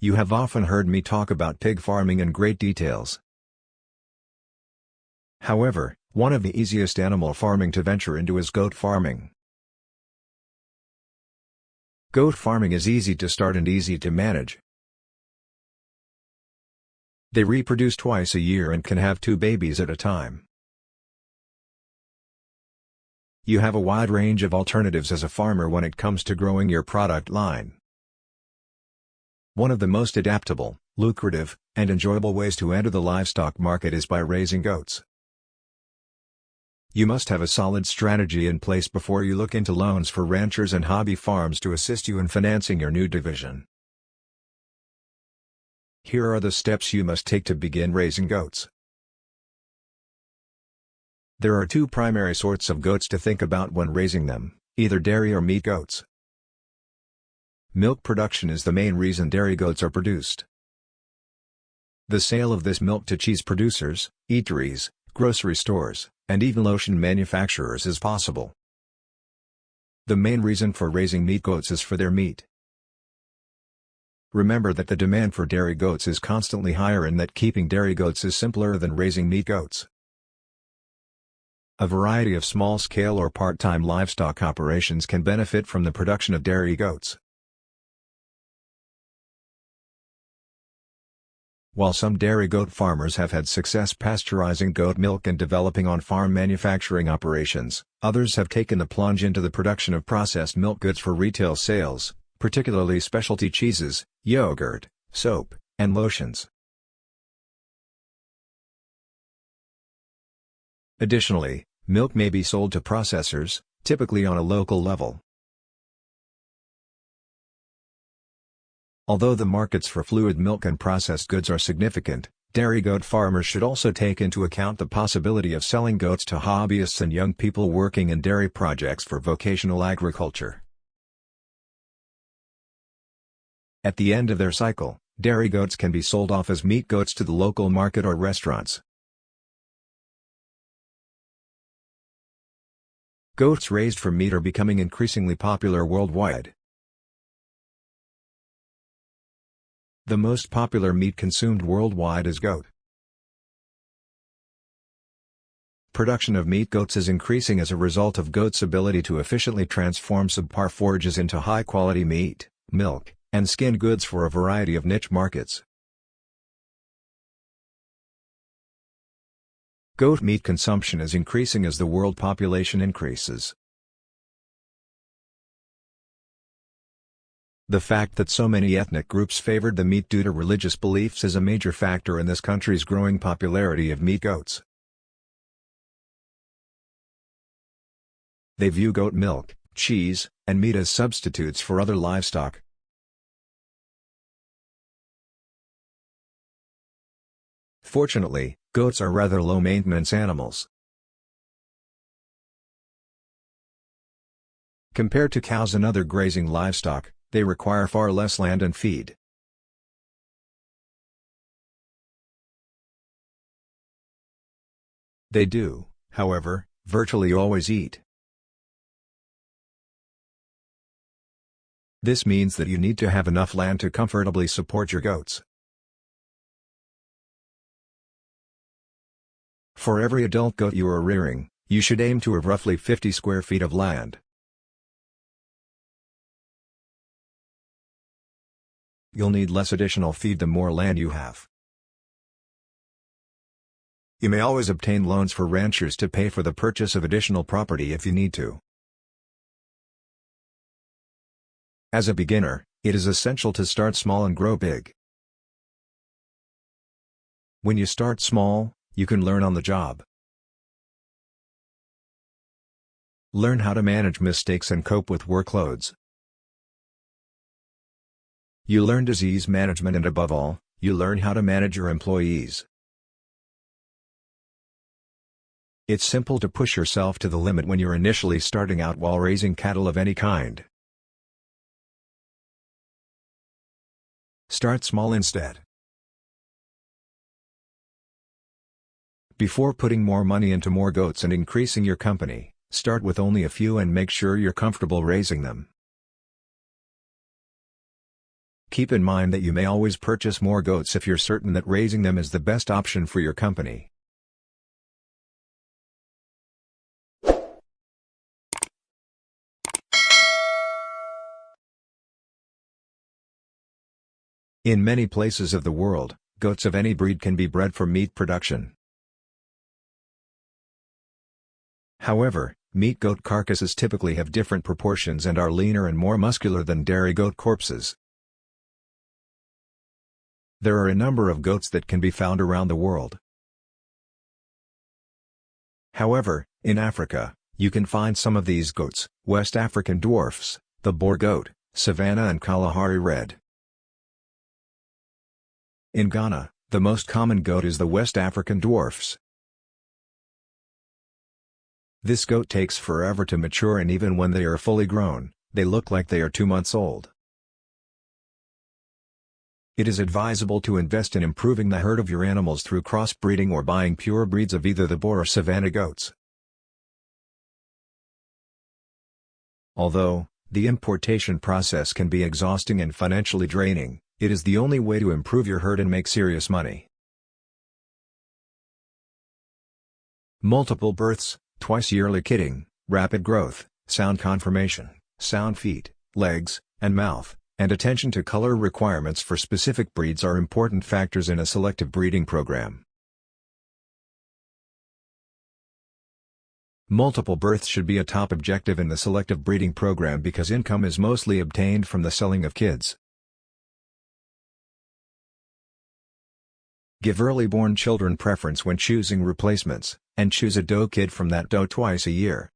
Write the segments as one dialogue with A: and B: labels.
A: You have often heard me talk about pig farming in great details. However, one of the easiest animal farming to venture into is goat farming. Goat farming is easy to start and easy to manage. They reproduce twice a year and can have 2 babies at a time. You have a wide range of alternatives as a farmer when it comes to growing your product line. One of the most adaptable, lucrative, and enjoyable ways to enter the livestock market is by raising goats. You must have a solid strategy in place before you look into loans for ranchers and hobby farms to assist you in financing your new division. Here are the steps you must take to begin raising goats. There are 2 primary sorts of goats to think about when raising them, either dairy or meat goats. Milk production is the main reason dairy goats are produced. The sale of this milk to cheese producers, eateries, grocery stores, and even lotion manufacturers is possible. The main reason for raising meat goats is for their meat. Remember that the demand for dairy goats is constantly higher and that keeping dairy goats is simpler than raising meat goats. A variety of small-scale or part-time livestock operations can benefit from the production of dairy goats. While some dairy goat farmers have had success pasteurizing goat milk and developing on-farm manufacturing operations, others have taken the plunge into the production of processed milk goods for retail sales, particularly specialty cheeses, yogurt, soap, and lotions. Additionally, milk may be sold to processors, typically on a local level. Although the markets for fluid milk and processed goods are significant, dairy goat farmers should also take into account the possibility of selling goats to hobbyists and young people working in dairy projects for vocational agriculture. At the end of their cycle, dairy goats can be sold off as meat goats to the local market or restaurants. Goats raised for meat are becoming increasingly popular worldwide. The most popular meat consumed worldwide is goat. Production of meat goats is increasing as a result of goats' ability to efficiently transform subpar forages into high-quality meat, milk, and skin goods for a variety of niche markets. Goat meat consumption is increasing as the world population increases. The fact that so many ethnic groups favored the meat due to religious beliefs is a major factor in this country's growing popularity of meat goats. They view goat milk, cheese, and meat as substitutes for other livestock. Fortunately, goats are rather low-maintenance animals. Compared to cows and other grazing livestock, they require far less land and feed. They do, however, virtually always eat. This means that you need to have enough land to comfortably support your goats. For every adult goat you are rearing, you should aim to have roughly 50 square feet of land. You'll need less additional feed the more land you have. You may always obtain loans for ranchers to pay for the purchase of additional property if you need to. As a beginner, it is essential to start small and grow big. When you start small, you can learn on the job. Learn how to manage mistakes and cope with workloads. You learn disease management and above all, you learn how to manage your employees. It's simple to push yourself to the limit when you're initially starting out while raising cattle of any kind. Start small instead. Before putting more money into more goats and increasing your company, start with only a few and make sure you're comfortable raising them. keep in mind that you may always purchase more goats if you're certain that raising them is the best option for your company. In many places of the world, goats of any breed can be bred for meat production. However, meat goat carcasses typically have different proportions and are leaner and more muscular than dairy goat corpses. There are a number of goats that can be found around the world. However, in Africa, you can find some of these goats: West African dwarfs, the Boer goat, Savannah and Kalahari red. In Ghana, the most common goat is the West African dwarfs. This goat takes forever to mature, and even when they are fully grown, they look like they are 2 months old. It is advisable to invest in improving the herd of your animals through crossbreeding or buying pure breeds of either the Boer or Savannah goats. Although the importation process can be exhausting and financially draining, it is the only way to improve your herd and make serious money. Multiple births, twice yearly kidding, rapid growth, sound conformation, sound feet, legs, and mouth, and attention to color requirements for specific breeds are important factors in a selective breeding program. Multiple births should be a top objective in the selective breeding program because income is mostly obtained from the selling of kids. Give early-born children preference when choosing replacements, and choose a doe kid from that doe twice a year.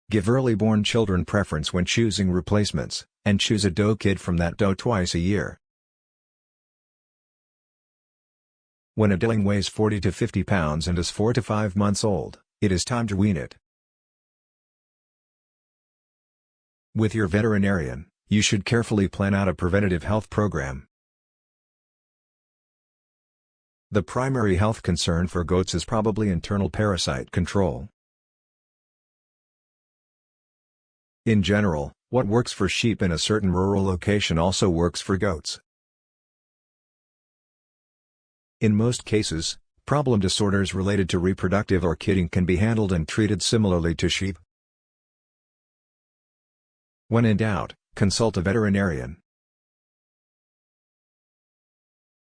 A: Give early-born children preference when choosing replacements, and choose a doe kid from that doe twice a year. When a dilling weighs 40 to 50 pounds and is 4 to 5 months old, it is time to wean it. With your veterinarian, you should carefully plan out a preventative health program. The primary health concern for goats is probably internal parasite control. In general, what works for sheep in a certain rural location also works for goats. In most cases, problem disorders related to reproductive or kidding can be handled and treated similarly to sheep. When in doubt, consult a veterinarian.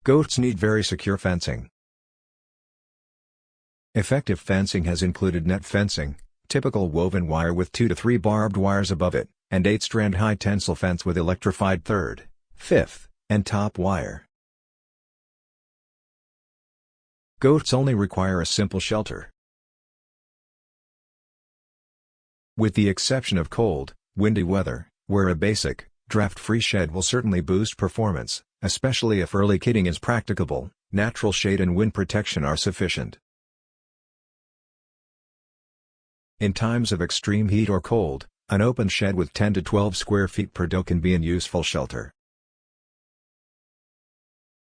A: Goats need very secure fencing. Effective fencing has included net fencing, typical woven wire with 2 to 3 barbed wires above it, and 8-strand high tensile fence with electrified 3rd, 5th, and top wire. Goats only require a simple shelter. With the exception of cold, windy weather, where a basic, draft-free shed will certainly boost performance, especially if early kidding is practicable, natural shade and wind protection are sufficient. In times of extreme heat or cold, an open shed with 10 to 12 square feet per doe can be a useful shelter.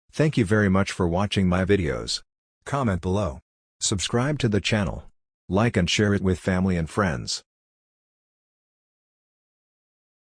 A: Thank you very much for watching my videos. Comment below. Subscribe to the channel. Like and share it with family and friends.